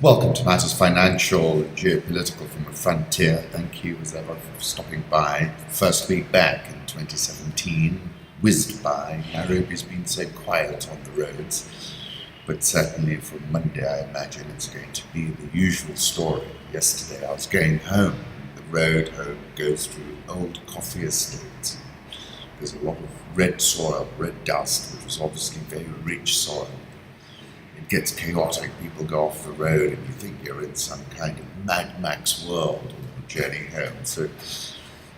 Welcome to Matters Financial, Geopolitical from the Frontier. Thank you as ever for stopping by. First week back in 2017, whizzed by. Nairobi's been so quiet on the roads, but certainly from Monday I imagine it's going to be the usual story. Yesterday I was going home. The road home goes through old coffee estates. There's a lot of red soil, red dust, which was obviously very rich soil. It gets chaotic, people go off the road and you think you're in some kind of Mad Max world on the journey home. So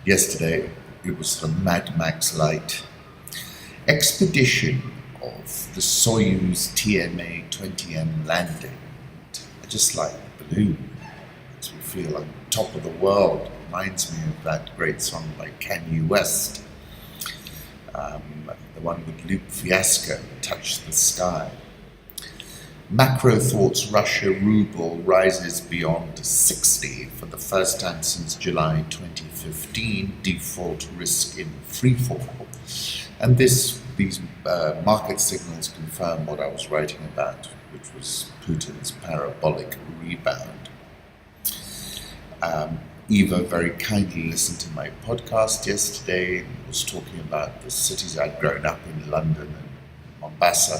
yesterday it was the Mad Max light expedition of the Soyuz TMA-20M landing. I just like the balloon, makes me feel on top of the world. It reminds me of that great song by Kanye West, the one with Luke Fiasco, Touch the Sky. Macro thoughts Russia ruble rises beyond 60 for the first time since July 2015, default risk in freefall. And these market signals confirm what I was writing about, which was Putin's parabolic rebound. Eva very kindly listened to my podcast yesterday and was talking about the cities I'd grown up in, London and Mombasa.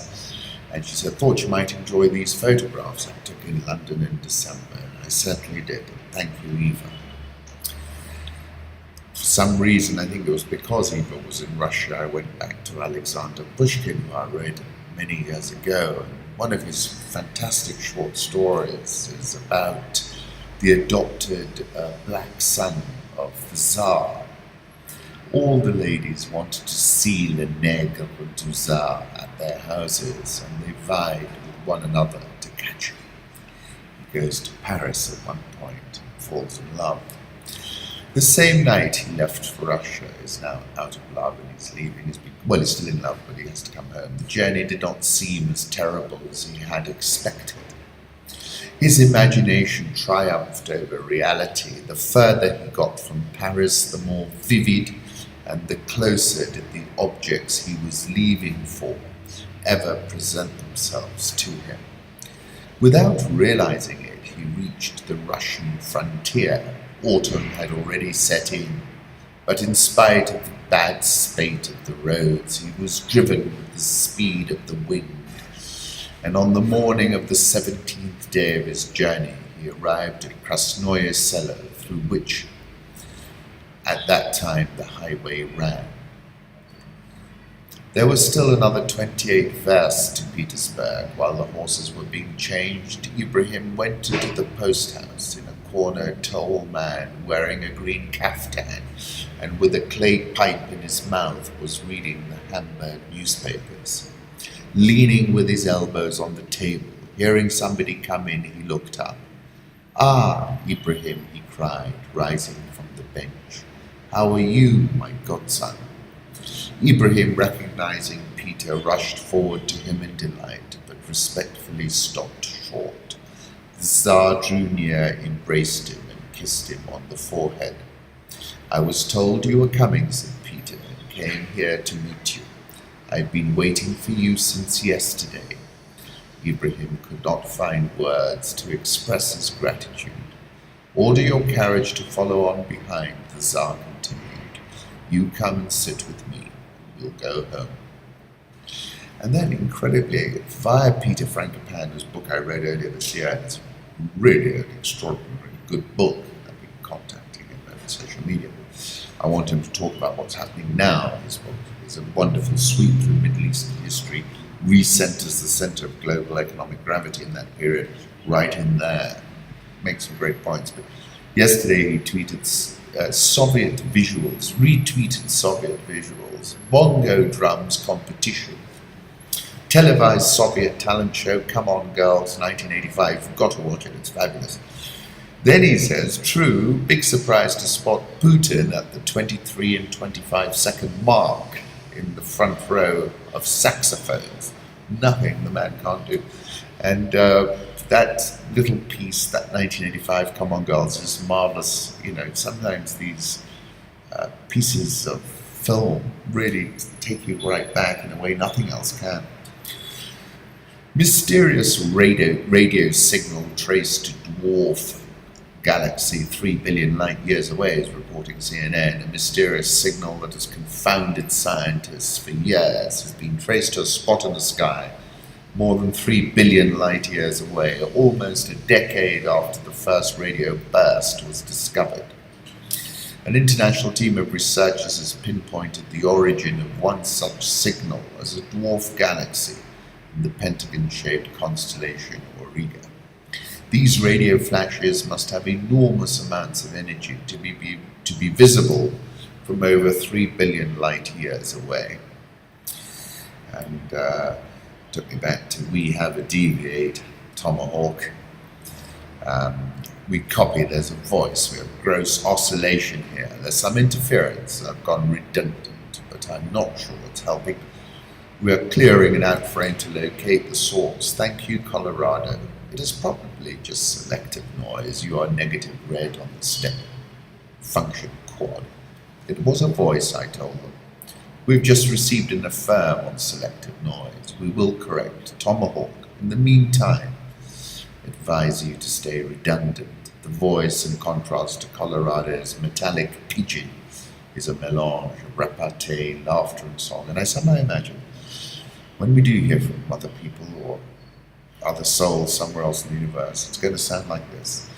And she said, thought you might enjoy these photographs I took in London in December. And I certainly did. Thank you, Eva. For some reason, I think it was because Eva was in Russia, I went back to Alexander Pushkin, who I read many years ago. And one of his fantastic short stories is about the adopted black son of the Tsar. All the ladies wanted to see Le Nègre du Tsar at their houses, and they vied with one another to catch him. He goes to Paris at one point and falls in love. The same night he left for Russia, is now out of love and he's leaving. He's still in love, but he has to come home. The journey did not seem as terrible as he had expected. His imagination triumphed over reality. The further he got from Paris, the more vivid and the closer did the objects he was leaving for ever present themselves to him. Without realizing it, he reached the Russian frontier. Autumn had already set in, but in spite of the bad spate of the roads, he was driven with the speed of the wind. And on the morning of the 17th day of his journey, he arrived at Krasnoye Selo, through which at that time the highway ran. There was still another 28 versts to Petersburg. While the horses were being changed, Ibrahim went into the post house. In a corner, a tall man wearing a green kaftan and with a clay pipe in his mouth was reading the Hamburg newspapers. Leaning with his elbows on the table, hearing somebody come in, he looked up. "Ah, Ibrahim," he cried, rising from the bench. "How are you, my godson?" Ibrahim, recognizing Peter, rushed forward to him in delight, but respectfully stopped short. The Tsar drew near, embraced him, and kissed him on the forehead. "I was told you were coming," said Peter, "and came here to meet you. I've been waiting for you since yesterday." Ibrahim could not find words to express his gratitude. "Order your carriage to follow on behind," the Tsar continued. "You come and sit with me, and we'll go home." And then, incredibly, via Peter Frankopan, whose book I read earlier this year, it's really an extraordinary good book. I've been contacting him over social media. I want him to talk about what's happening now. His book is a wonderful sweep through Middle Eastern history, recenters the center of global economic gravity in that period, right in there. Makes some great points. But yesterday he tweeted Soviet visuals, retweeted Soviet visuals, bongo drums competition, televised Soviet talent show, Come On Girls, 1985. You've got to watch it, it's fabulous. Then he says, true, big surprise to spot Putin at the 23 and 25 second mark in the front row of saxophones. Nothing the man can't do. And that little piece, that 1985 Come On Girls, is marvelous. You know, sometimes these pieces of film really take you right back in a way nothing else can. Mysterious radio signal traced to dwarf galaxy 3 billion light years away, is reporting CNN. A mysterious signal that has confounded scientists for years has been traced to a spot in the sky more than 3 billion light years away, almost a decade after the first radio burst was discovered. An international team of researchers has pinpointed the origin of one such signal as a dwarf galaxy in the pentagon-shaped constellation Auriga. These radio flashes must have enormous amounts of energy to be visible from over 3 billion light years away. And took me back to we have a deviate tomahawk. We copy, there's a voice, we have gross oscillation here. There's some interference. I've gone redundant, but I'm not sure it's helping. We are clearing an outframe to locate the source. Thank you, Colorado. It is probably just selective noise. You are negative red on the step function quad. It was a voice, I told them. We've just received an affirm on selective noise. We will correct. Tomahawk. In the meantime, advise you to stay redundant. The voice, in contrast to Colorado's metallic pigeon, is a melange of repartee, laughter and song. And I somehow imagine when we do hear from other people or other souls somewhere else in the universe, it's going to sound like this,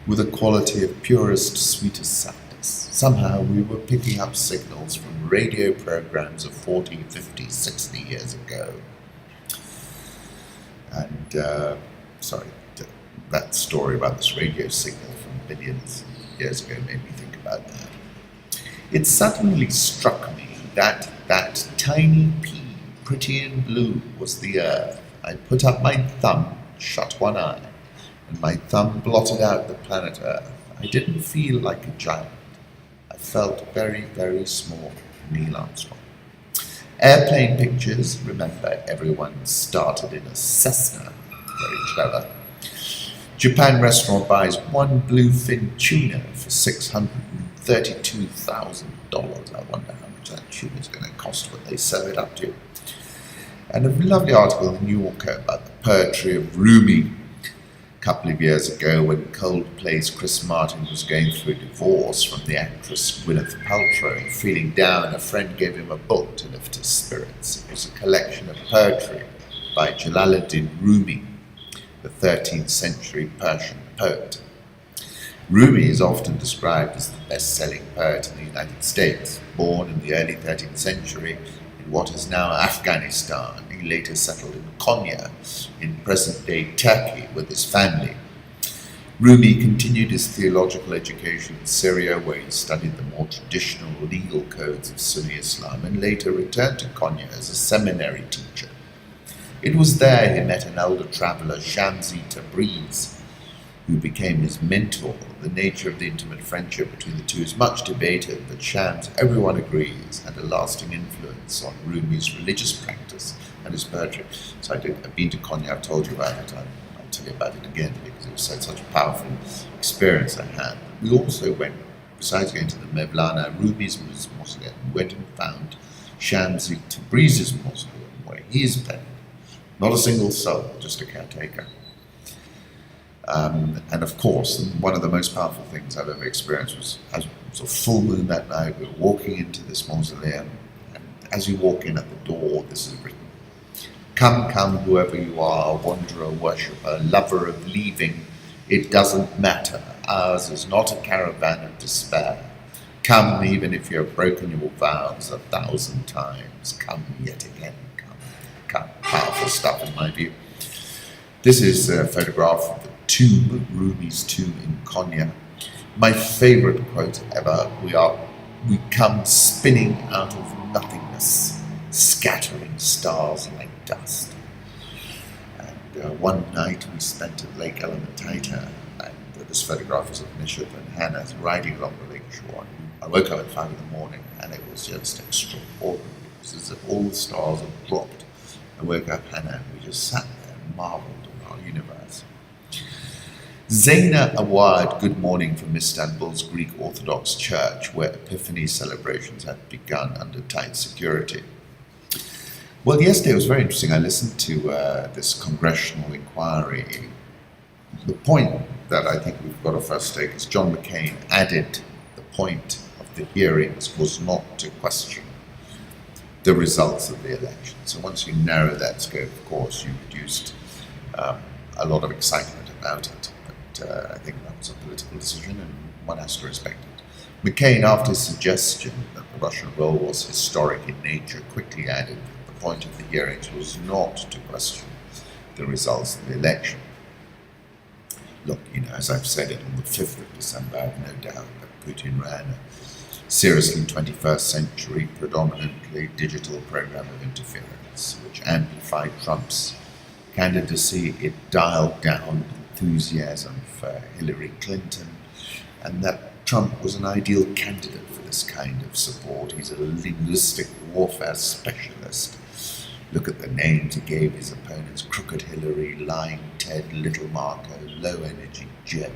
with a quality of purest, sweetest sadness. Somehow we were picking up signals from radio programs of 40, 50, 60 years ago. And, that story about this radio signal from billions of years ago made me think about that. It suddenly struck me that that tiny pea, pretty and blue, was the Earth. I put up my thumb, shut one eye, and my thumb blotted out the planet Earth. I didn't feel like a giant. I felt very, very small. Neil Armstrong. Airplane pictures, remember everyone started in a Cessna. Very clever. Japan restaurant buys one bluefin tuna for $632,000. I wonder how much that tuna is going to cost when they serve it up to you. And a lovely article in the New Yorker about the poetry of Rumi a couple of years ago when Coldplay's Chris Martin was going through a divorce from the actress Gwyneth Paltrow, and feeling down, a friend gave him a book to lift his spirits. It was a collection of poetry by Jalaluddin Rumi, the 13th century Persian poet. Rumi is often described as the best-selling poet in the United States. Born in the early 13th century in what is now Afghanistan, he later settled in Konya, in present-day Turkey, with his family. Rumi continued his theological education in Syria, where he studied the more traditional legal codes of Sunni Islam, and later returned to Konya as a seminary teacher. It was there he met an elder traveller, Shamsi Tabriz, who became his mentor. The nature of the intimate friendship between the two is much debated, but Shams, everyone agrees, had a lasting influence on Rumi's religious practice and his poetry. So I've been to Konya, I've told you about it, I'll tell you about it again because it was such a powerful experience I had. We also went, besides going to the Mevlana Rumi's mausoleum, we went and found Shamsi Tabriz's mausoleum, where he is buried. Not a single soul, just a caretaker. And of course, one of the most powerful things I've ever experienced was a full moon that night. We were walking into this mausoleum, and as you walk in at the door, this is written: "Come, come, whoever you are, wanderer, worshipper, lover of leaving, it doesn't matter. Ours is not a caravan of despair. Come, even if you have broken your vows 1,000 times. Come yet again, come. Powerful stuff in my view. This is a photograph of the tomb, Rumi's tomb in Konya. My favorite quote ever: we come spinning out of nothingness, scattering stars like dust. And one night we spent at Lake Elementaita, and this photograph is of Nishit and Hannah riding along the lake shore. I woke up at 5 in the morning and it was just extraordinary. It was as if all the stars had dropped. I woke up Hannah and we just sat there and marveled at our universe. Zaina Awad, good morning from Istanbul's Greek Orthodox Church, where Epiphany celebrations had begun under tight security. Well, yesterday was very interesting. I listened to this congressional inquiry. The point that I think we've got to first take is John McCain added the point of the hearings was not to question the results of the election. So once you narrow that scope, of course, you reduced a lot of excitement about it. But I think that was a political decision and one has to respect it. McCain, after his suggestion that the Russian role was historic in nature, quickly added that the point of the hearings was not to question the results of the election. Look, as I've said it on the 5th of December, I have no doubt that Putin ran a seriously 21st century, predominantly digital program of interference, which amplified Trump's candidacy. It dialed down enthusiasm for Hillary Clinton, and that Trump was an ideal candidate for this kind of support. He's a linguistic warfare specialist. Look at the names he gave his opponents: Crooked Hillary, Lying Ted, Little Marco, Low Energy Jeb.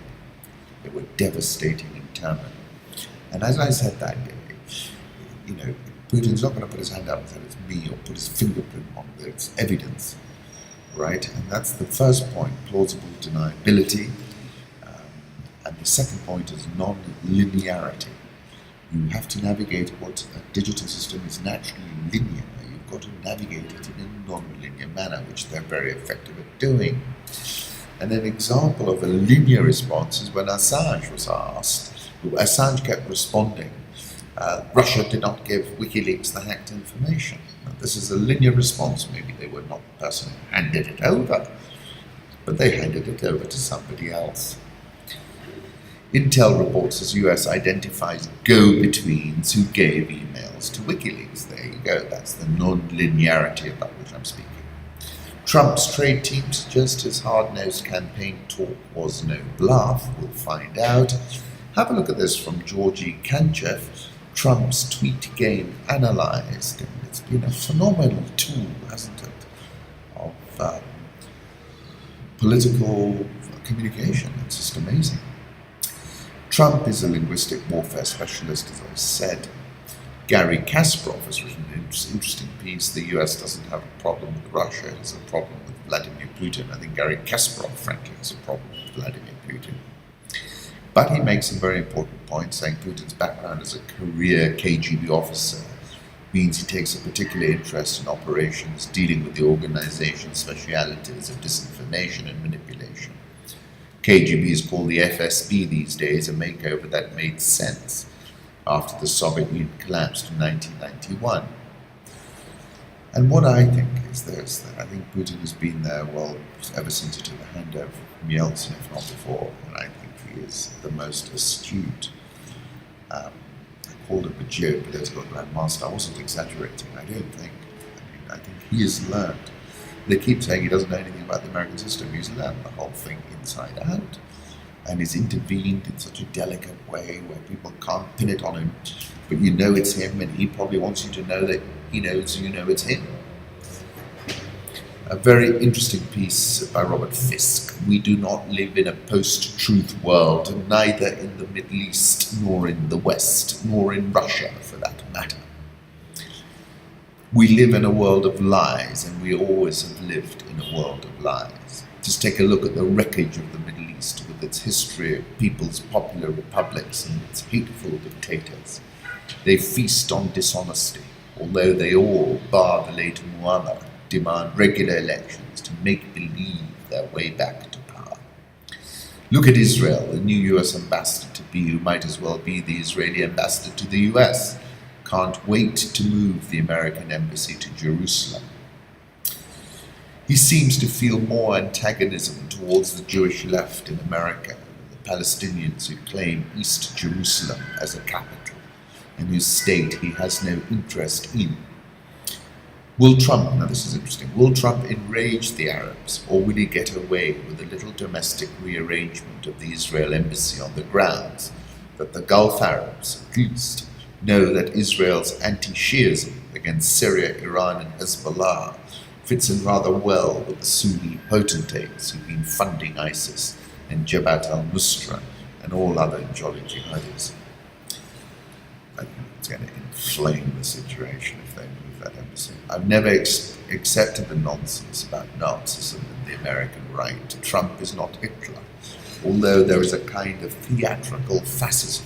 They were devastating and terminal. And as I said that day, Putin's not going to put his hand up and say it's me or put his fingerprint on it. It's evidence, right? And that's the first point, plausible deniability. And the second point is non-linearity. You have to navigate what a digital system is naturally linear. You've got to navigate it in a non-linear manner, which they're very effective at doing. And an example of a linear response is when Assange was asked. Assange kept responding. Russia did not give WikiLeaks the hacked information. Now, this is a linear response. Maybe they were not the person who handed it over, but they handed it over to somebody else. Intel reports as US identifies go-betweens who gave emails to WikiLeaks. There you go. That's the non-linearity about which I'm speaking. Trump's trade team suggests his hard-nosed campaign talk was no bluff. We'll find out. Have a look at this from Georgy Kanchev. Trump's tweet game analyzed. And it's been a phenomenal tool, hasn't it, of political communication. It's just amazing. Trump is a linguistic warfare specialist, as I said. Gary Kasparov has written an interesting piece. The US doesn't have a problem with Russia, it has a problem with Vladimir Putin. I think Gary Kasparov, frankly, has a problem with Vladimir Putin. But he makes some very important points, saying Putin's background as a career KGB officer means he takes a particular interest in operations dealing with the organization's specialities of disinformation and manipulation. KGB is called the FSB these days, a makeover that made sense after the Soviet Union collapsed in 1991. And what I think is this, that I think Putin has been there, ever since he took the handover from Yeltsin, if not before, and I think he is the most astute. I called him a geopolitical grandmaster. I wasn't exaggerating, I don't think. I think he has learned. They keep saying he doesn't know anything about the American system. He's learned the whole thing inside out and has intervened in such a delicate way where people can't pin it on him, but you know it's him, and he probably wants you to know that he knows you know it's him. A very interesting piece by Robert Fisk. We do not live in a post-truth world, neither in the Middle East, nor in the West, nor in Russia, for that matter. We live in a world of lies, and we always have lived in a world of lies. Just take a look at the wreckage of the Middle East with its history of people's popular republics and its hateful dictators. They feast on dishonesty, although they all, bar the late Muammar, demand regular elections to make believe their way back to power. Look at Israel, the new US ambassador to be, who might as well be the Israeli ambassador to the US. Can't wait to move the American embassy to Jerusalem. He seems to feel more antagonism towards the Jewish left in America than the Palestinians who claim East Jerusalem as a capital and whose state he has no interest in. Will Trump, now this is interesting, will Trump enrage the Arabs, or will he get away with a little domestic rearrangement of the Israel embassy on the grounds that the Gulf Arabs, at least, know that Israel's anti-Shiism against Syria, Iran and Hezbollah fits in rather well with the Sunni potentates who've been funding ISIS and Jabhat al-Nusra and all other jolly jihadis. I think it's going to inflame the situation if they move leave that embassy. I've never accepted the nonsense about Nazism and the American right. Trump is not Hitler, although there is a kind of theatrical fascism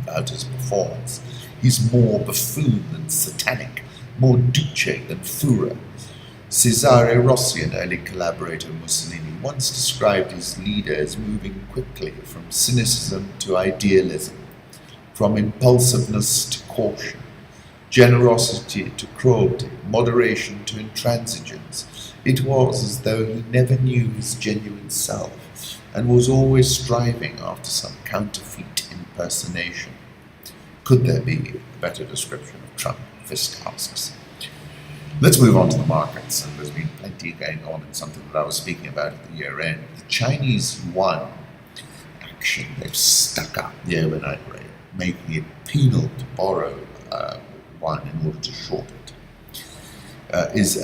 about his performance. He's more buffoon than satanic, more Duce than Führer. Cesare Rossi, an early collaborator of Mussolini, once described his leader as moving quickly from cynicism to idealism, from impulsiveness to caution, generosity to cruelty, moderation to intransigence. It was as though he never knew his genuine self and was always striving after some counterfeit impersonation. Could there be a better description of Trump? Fisk asks. Let's move on to the markets, and there's been plenty going on in something that I was speaking about at the year end. The Chinese yuan action, they've stuck up the overnight rate, making it penal to borrow yuan in order to short it. Is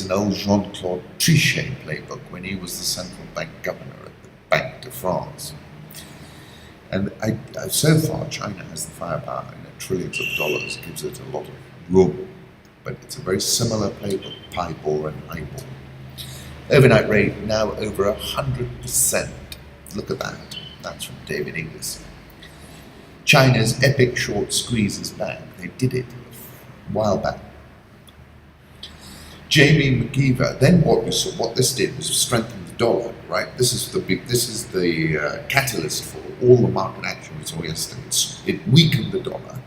an old Jean-Claude Trichet playbook when he was the central bank governor at the Banque de France. And so far, China has the firepower, trillions of dollars, gives it a lot of room. But it's a very similar playbook, pie ball and eyeball. Overnight rate now over 100%. Look at that. That's from David Inglis. China's epic short squeeze is back. They did it a while back. Jamie McGeever. Then what this did was strengthen the dollar, right? This is the catalyst for all the market action we saw yesterday. It weakened the dollar.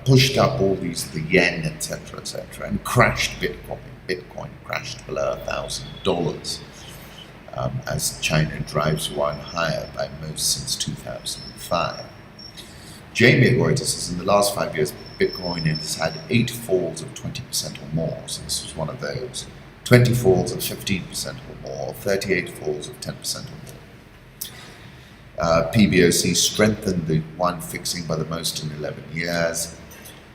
Pushed up all the yen, etc., and crashed Bitcoin. Bitcoin crashed below $1,000 as China drives yuan higher by most since 2005. Jamie at Reuters says in the last 5 years, Bitcoin has had 8 falls of 20% or more, so this was one of those. 20 falls of 15% or more, 38 falls of 10% or more. PBOC strengthened the yuan fixing by the most in 11 years.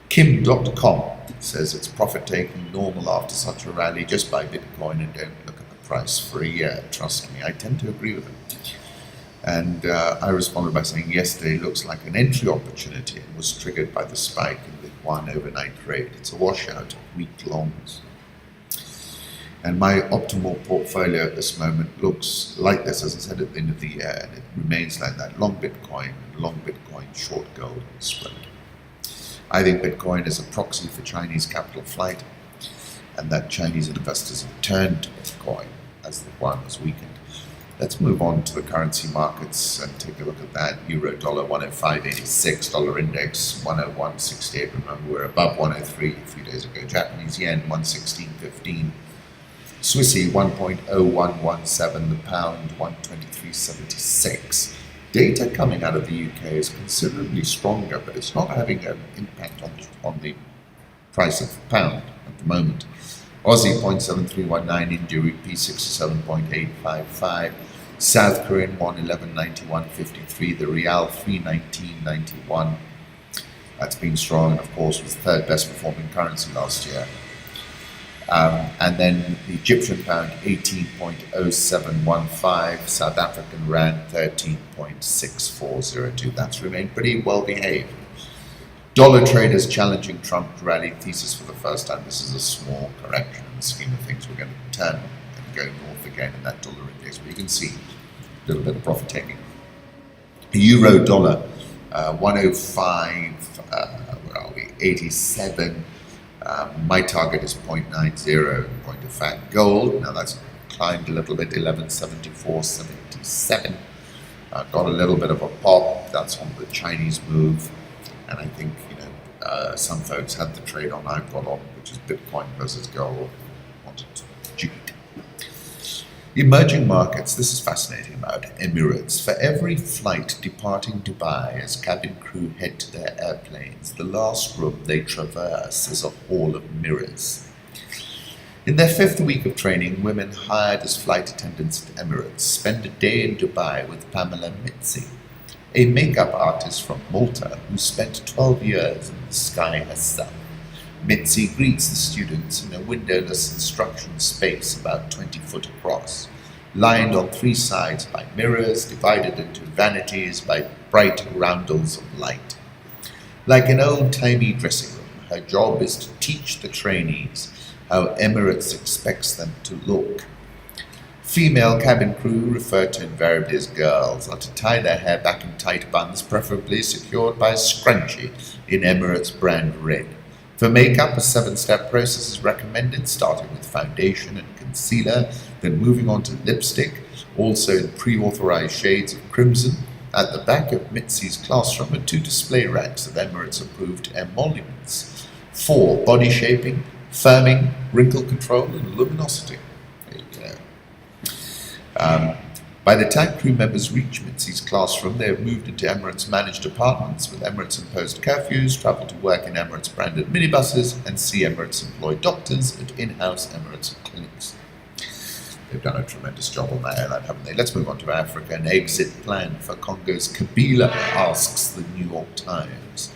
Kim.com says it's profit-taking normal after such a rally. Just buy Bitcoin and don't look at the price for a year. Trust me, I tend to agree with them. And I responded by saying yesterday looks like an entry opportunity and was triggered by the spike in the yuan overnight rate. It's a washout of weak longs. And my optimal portfolio at this moment looks like this, as I said at the end of the year, and it remains like that. Long Bitcoin, short gold and spread. I think Bitcoin is a proxy for Chinese capital flight, and that Chinese investors have turned to Bitcoin as the yuan has weakened. Let's move on to the currency markets and take a look at that. Euro dollar 105.86, dollar index 101.68. Remember, we're above 103 a few days ago. Japanese yen 116.15. Swissy 1.0117, the pound 123.76. Data coming out of the UK is considerably stronger, but it's not having an impact on the price of the pound at the moment. Aussie 0.7319, India rupee 67.855, South Korean won 1191.53, the Real 319.91. That's been strong, and of course was the third best performing currency last year. And then the Egyptian pound 18.0715, South African rand 13.6402. That's remained pretty well behaved. Dollar traders challenging Trump rally thesis for the first time. This is a small correction in the scheme of things. We're going to turn and go north again in that dollar index, but you can see a little bit of profit taking. Euro dollar 105, where are we? 87. My target is 0.90, point of fact. Gold, now that's climbed a little bit, 1174.77. Got a little bit of a pop. That's on the Chinese move, and I think some folks had the trade on I've got on, which is Bitcoin versus gold. Wanted to cheat. Emerging markets. This is fascinating about Emirates. For every flight departing Dubai as cabin crew head to their airplanes, the last room they traverse is a hall of mirrors. In their 5th week of training, women hired as flight attendants at Emirates spend a day in Dubai with Pamela Mitzi, a makeup artist from Malta who spent 12 years in the sky herself. Mitzi greets the students in a windowless instruction space about 20 foot across, lined on 3 sides by mirrors, divided into vanities by bright roundels of light. Like an old-timey dressing room, Her job is to teach the trainees how Emirates expects them to look. Female cabin crew, referred to invariably as girls, are to tie their hair back in tight buns, preferably secured by a scrunchie in Emirates brand red. For makeup, a 7-step process is recommended, starting with foundation and concealer, then moving on to lipstick, also in pre-authorized shades of crimson. At the back of Mitzi's classroom are 2 display racks of Emirates-approved emoluments. 4. Body shaping, firming, wrinkle control, and luminosity. There you go. By the time crew members reach Mitzi's classroom, they have moved into Emirates-managed apartments with Emirates-imposed curfews, travel to work in Emirates-branded minibuses, and see Emirates-employed doctors at in-house Emirates clinics. They've done a tremendous job on that airline, haven't they? Let's move on to Africa. An exit plan for Congo's Kabila, asks the New York Times.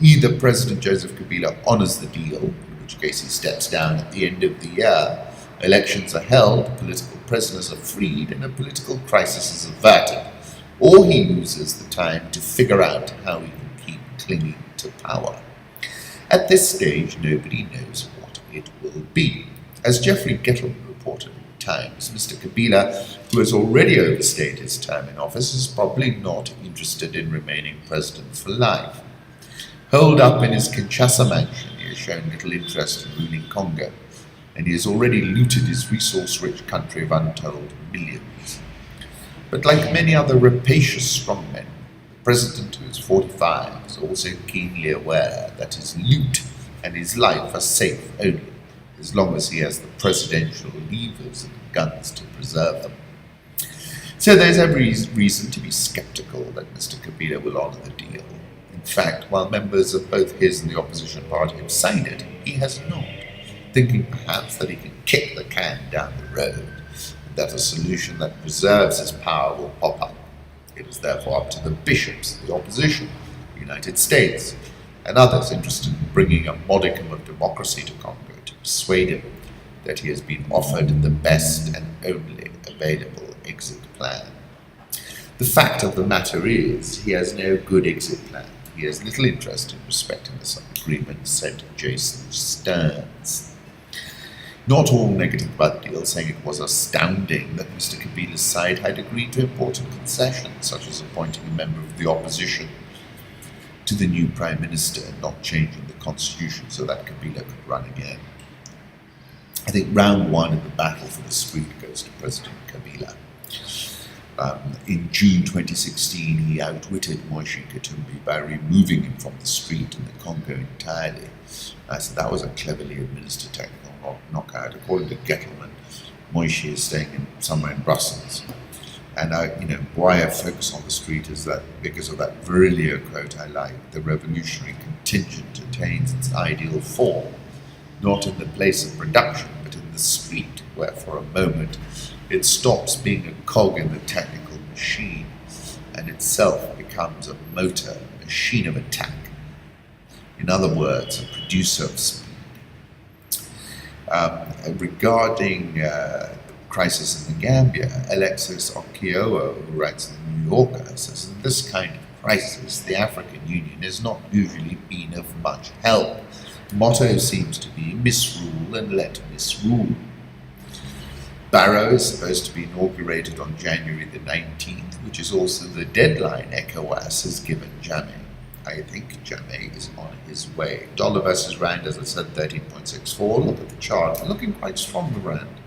Either President Joseph Kabila honors the deal, in which case he steps down at the end of the year, elections are held, political prisoners are freed, and a political crisis is averted, or he uses the time to figure out how he can keep clinging to power. At this stage, nobody knows what it will be. As Jeffrey Gettleman reported in the Times, Mr. Kabila, who has already overstayed his term in office, is probably not interested in remaining president for life. Holed up in his Kinshasa mansion, he has shown little interest in ruling Congo, and he has already looted his resource-rich country of untold millions. But like many other rapacious strongmen, the president, who is 45, is also keenly aware that his loot and his life are safe only as long as he has the presidential levers and guns to preserve them. So there's every reason to be skeptical that Mr. Kabila will honor the deal. In fact, while members of both his and the opposition party have signed it, he has not, thinking perhaps that he can kick the can down the road, and that a solution that preserves his power will pop up. It is therefore up to the bishops, the opposition, the United States, and others interested in bringing a modicum of democracy to Congo to persuade him that he has been offered the best and only available exit plan. The fact of the matter is, he has no good exit plan. He has little interest in respecting this agreement, said Jason Stearns. Not all negative about the deal, saying it was astounding that Mr. Kabila's side had agreed to important concessions, such as appointing a member of the opposition to the new Prime Minister and not changing the constitution so that Kabila could run again. I think round 1 in the battle for the street goes to President Kabila. In June 2016, he outwitted Moise Katumbi by removing him from the street in the Congo entirely. So that was a cleverly administered technical knockout. According to Gettleman, Moise is staying somewhere in Brussels. And why I focus on the street is that because of that Virilio quote I like, the revolutionary contingent attains its ideal form, not in the place of production, but in the street, where for a moment it stops being a cog in the technical machine and itself becomes a motor, a machine of attack. In other words, a producer of speed. Regarding the crisis in the Gambia, Alexis Okiowo, who writes in the New Yorker, says in this kind of crisis, the African Union has not usually been of much help. The motto seems to be misrule and let misrule. Barrow is supposed to be inaugurated on January the 19th, which is also the deadline ECOWAS has given Jammeh. I think Jammeh is on his way. Dollar versus Rand, as I said, 13.64. Look at the chart. Looking quite strong, the Rand.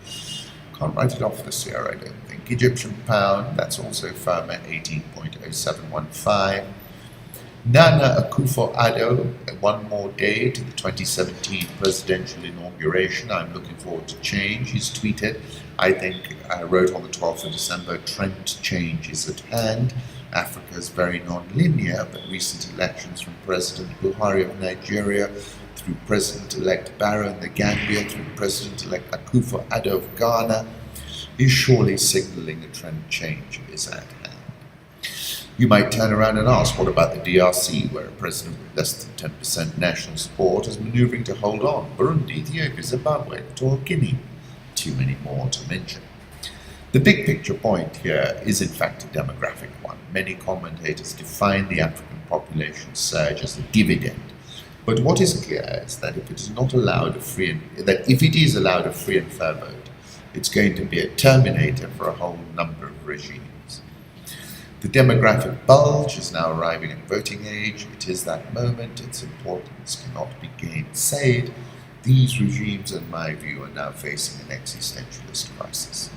Can't write it off this year, I don't think. Egyptian pound, that's also firm at 18.0715. Nana Akufo-Addo, one more day to the 2017 presidential inauguration. I'm looking forward to change. He's tweeted, I think I wrote on the 12th of December, trend change is at hand. Africa is very non-linear, but recent elections from President Buhari of Nigeria, through President-elect Barrow in the Gambia, through President-elect Akufo-Addo of Ghana, is surely signaling a trend change is at hand. You might turn around and ask, what about the DRC, where a president with less than 10% national support is maneuvering to hold on? Burundi, Ethiopia, Zimbabwe, Equatorial Guinea. Too many more to mention. The big picture point here is in fact a demographic one. Many commentators define the African population surge as a dividend But what is clear is that if it is not allowed a free and fair vote, it's going to be a terminator for a whole number of regimes. The demographic bulge is now arriving at voting age. It is that moment. Its importance cannot be gainsaid. These regimes, in my view, are now facing an existentialist crisis.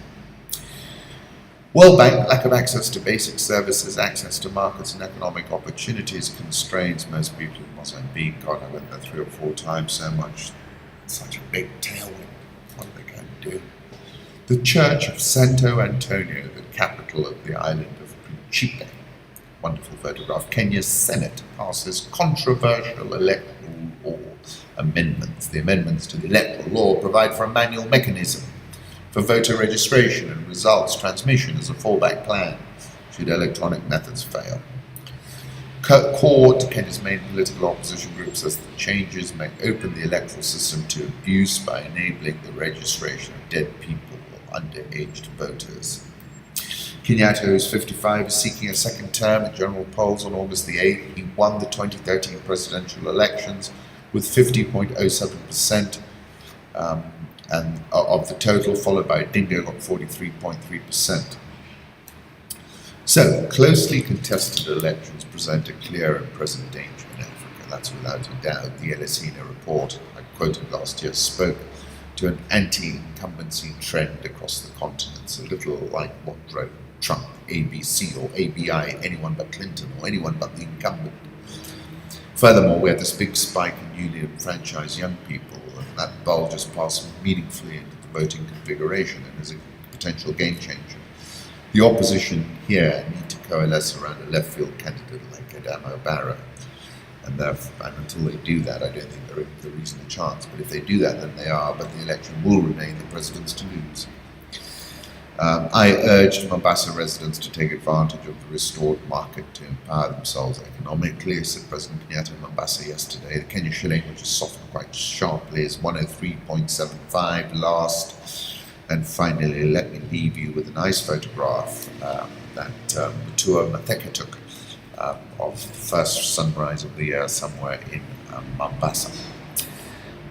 World Bank: lack of access to basic services, access to markets and economic opportunities constrains most people in Mozambique. God, I went there 3 or 4 times, such a big tailwind. What are they going to do? The Church of Santo Antonio, the capital of the island of Principe. Wonderful photograph. Kenya's Senate passes controversial electoral law amendments. The amendments to the electoral law provide for a manual mechanism for voter registration and results transmission as a fallback plan should electronic methods fail. Court, Kenya's main political opposition group, says the changes may open the electoral system to abuse by enabling the registration of dead people or underaged voters. Kenyatta, who's 55, is seeking a second term. In general polls on August the 8th, he won the 2013 presidential elections with 50.07%. And of the total, followed by Dingo got 43.3%. So, closely contested elections present a clear and present danger in Africa. That's without a doubt. The Elesina report I quoted last year spoke to an anti-incumbency trend across the continent, a little like what drove Trump, ABC or ABI, anyone but Clinton or anyone but the incumbent. Furthermore, we had this big spike in newly enfranchised young people, and that bulge is passing meaningfully into the voting configuration and is a potential game changer. The opposition here need to coalesce around a left-field candidate like Adamo Barrow, and until they do that, I don't think there is a chance. But if they do that, then they are, but the election will remain the president's to lose. I urged Mombasa residents to take advantage of the restored market to empower themselves economically, said President Kenyatta in Mombasa yesterday. The Kenya shilling, which has softened quite sharply, is 103.75 last. And finally, let me leave you with a nice photograph that Mutua Matheka took of the first sunrise of the year somewhere in Mombasa.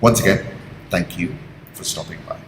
Once again, thank you for stopping by.